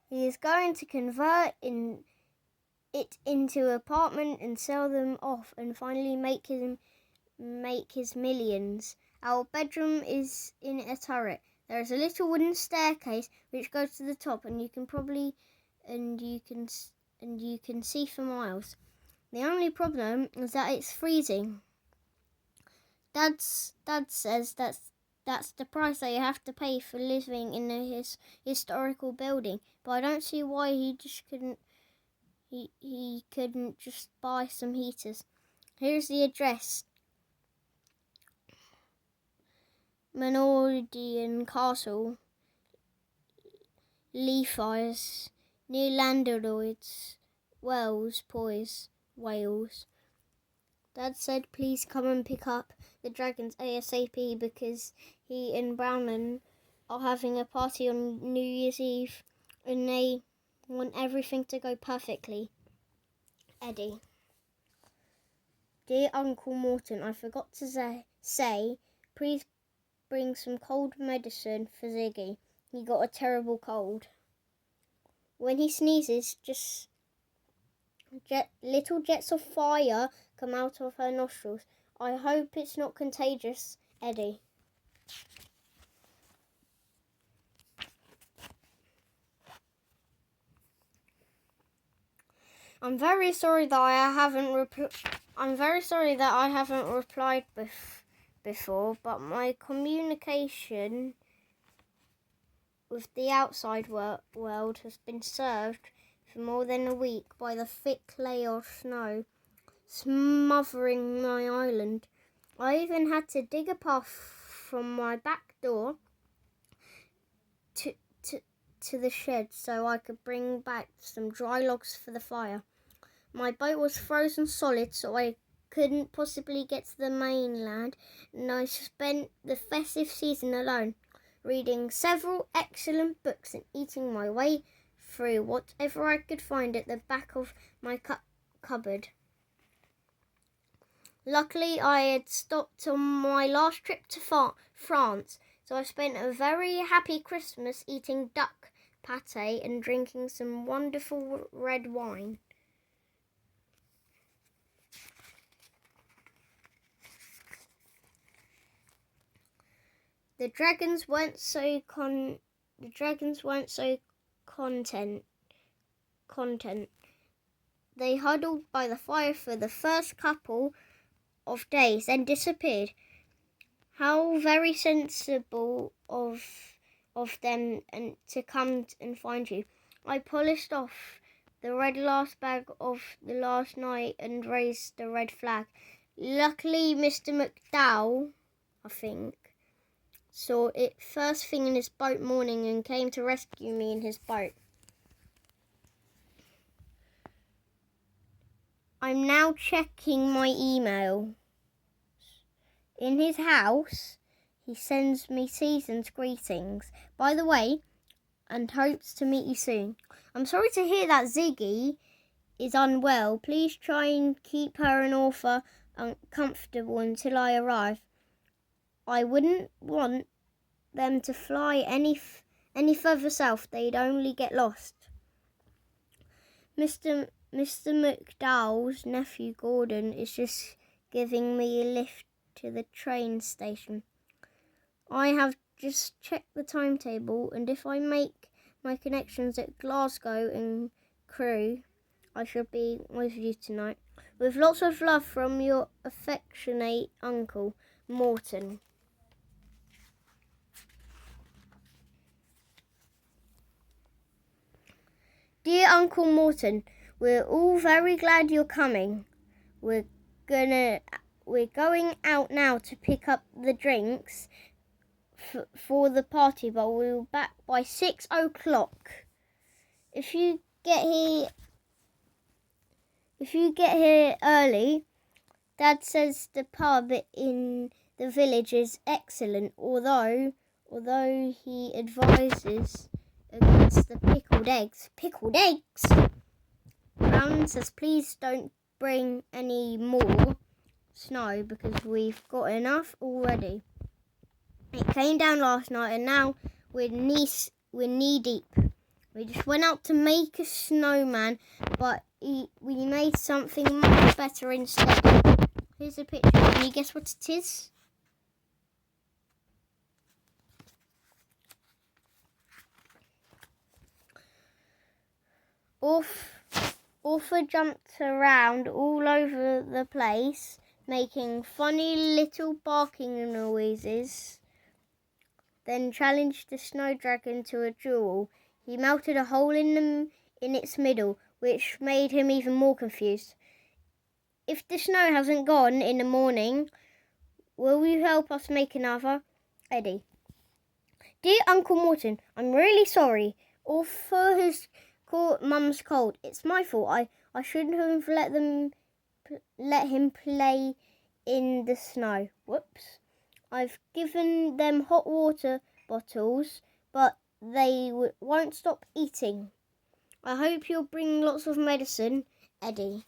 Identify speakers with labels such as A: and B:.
A: He is going to convert it into an apartment and sell them off and finally make his millions. Our bedroom is in a turret. There is a little wooden staircase which goes to the top, and you can see for miles. The only problem is that it's freezing. Dad says that's the price that you have to pay for living in a historical building. But I don't see why he couldn't just buy some heaters. Here's the address. Menordian Castle, Leafires, near Landoroids, Wales. Dad said please come and pick up the dragons ASAP because he and Brownon are having a party on New Year's Eve and they want everything to go perfectly. Eddie. Dear Uncle Morton, I forgot to say, please bring some cold medicine for Ziggy. He got a terrible cold. When he sneezes, just little jets of fire come out of her nostrils. I hope it's not contagious, Eddie. I'm very sorry that I haven't replied before, but my communication with the outside world has been served for more than a week by the thick layer of snow smothering my island. I even had to dig a path from my back door to the shed so I could bring back some dry logs for the fire. My boat was frozen solid, so I couldn't possibly get to the mainland, and I spent the festive season alone, reading several excellent books and eating my way through whatever I could find at the back of my cupboard. Luckily, I had stopped on my last trip to France, so I spent a very happy Christmas eating duck pate and drinking some wonderful red wine. The dragons weren't so content. They huddled by the fire for the first couple of days, then disappeared. How very sensible of them and to come and find you. I polished off the red last bag of the last night and raised the red flag. Luckily, Mr. McDowell, I think, saw it first thing in his boat morning and came to rescue me in his boat. I'm now checking my email. In his house, he sends me season's greetings, by the way, and hopes to meet you soon. I'm sorry to hear that Ziggy is unwell. Please try and keep her and Orpha comfortable until I arrive. I wouldn't want them to fly any further south. They'd only get lost. Mr. McDowell's nephew Gordon is just giving me a lift to the train station. I have just checked the timetable, and if I make my connections at Glasgow and Crewe, I shall be with you tonight. With lots of love from your affectionate Uncle Morton. Dear Uncle Morton, we're all very glad you're coming. We're going out now to pick up the drinks for the party, but we'll be back by 6 o'clock. If you get here early, Dad says the pub in the village is excellent, although he advises against the pickled eggs. Pickled eggs? Brown says please don't bring any more snow because we've got enough already. It came down last night and now we're knee deep. We just went out to make a snowman, but we made something much better instead. Here's a picture. Can you guess what it is? Arthur jumped around all over the place, making funny little barking noises, then challenged the snow dragon to a duel. He melted a hole in its middle, which made him even more confused. If the snow hasn't gone in the morning, will you help us make another? Eddie. Dear Uncle Morton, I'm really sorry. Arthur has caught Mum's cold. It's my fault. I shouldn't have let him play in the snow. Whoops. I've given them hot water bottles, but they won't stop eating. I hope you'll bring lots of medicine, Eddie.